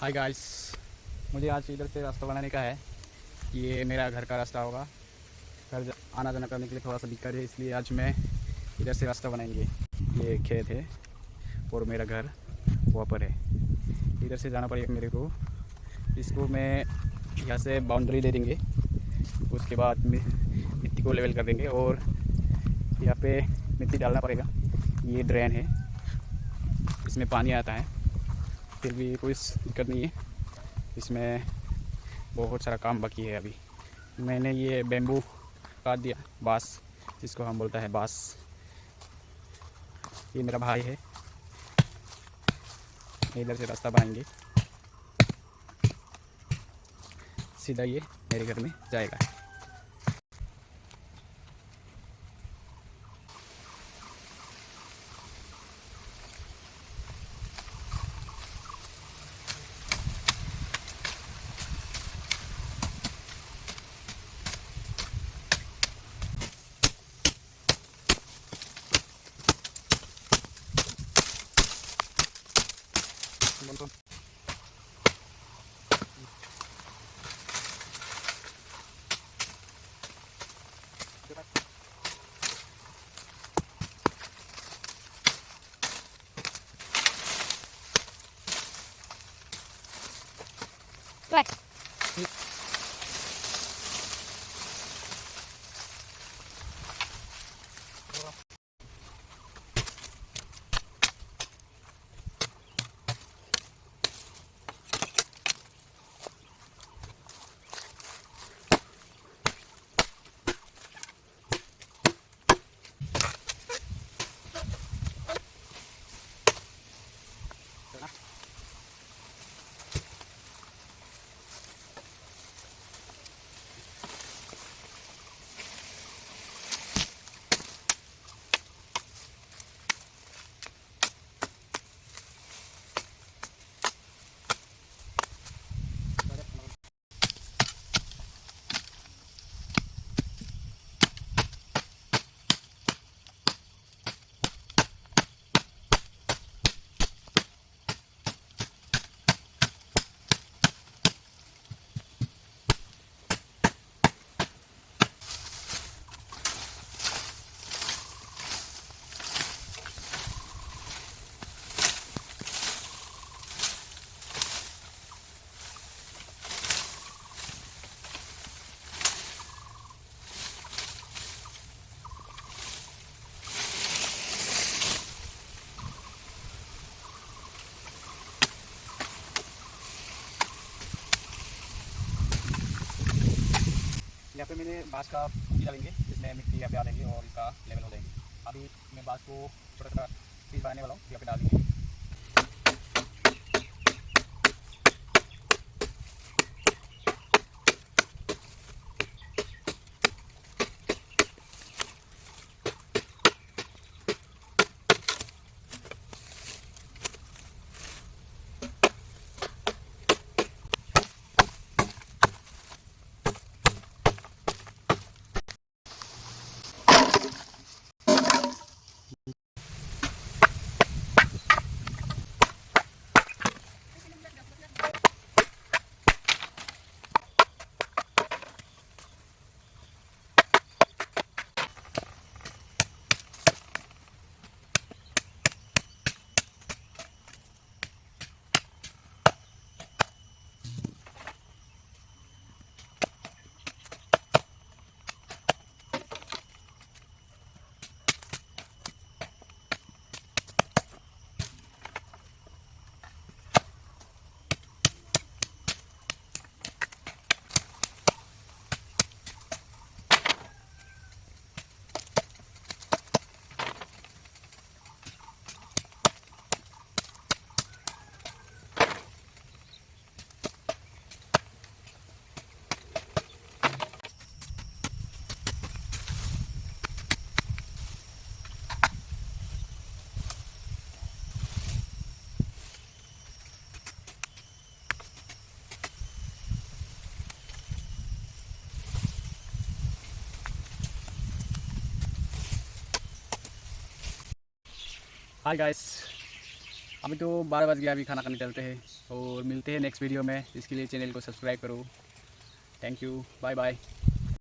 Hi guys, मुझे आज इधर से रास्ता बनाने का है। ये मेरा घर का रास्ता होगा। आना जाना करने के लिए थोड़ा सा दिक्कत है, इसलिए आज मैं इधर से रास्ता बनाएंगे। ये खेत है और मेरा घर वहाँ पर है। इधर से जाना पड़ेगा मेरे को। इसको मैं यहाँ से बाउंड्री दे देंगे। उसके बाद मिट्टी को लेवल कर देंगे और यहाँ पे मिट्टी डालना पड़ेगा। ये ड्रेन है, इसमें पानी आता है, फिर भी कोई दिक्कत नहीं है। इसमें बहुत सारा काम बाकी है अभी। मैंने ये बेम्बू काट दिया, बांस जिसको हम बोलता है बांस। ये मेरा भाई है, इधर से रास्ता बनाएंगे, सीधा ये मेरे घर में जाएगा। Right. यहाँ पे मैंने बांस का खूंटी डालेंगे, जिसमें मिट्टी यहाँ पे डालेंगे और इसका लेवल हो जाएंगे। अभी मैं बांस को छोटा छोटा पीस बनाने वाला हूँ, यहाँ पे डालेंगे। हाय गाइस, अभी तो 12 बज गया, अभी खाना खाने चलते हैं और मिलते हैं नेक्स्ट वीडियो में। इसके लिए चैनल को सब्सक्राइब करो। Thank you, bye bye.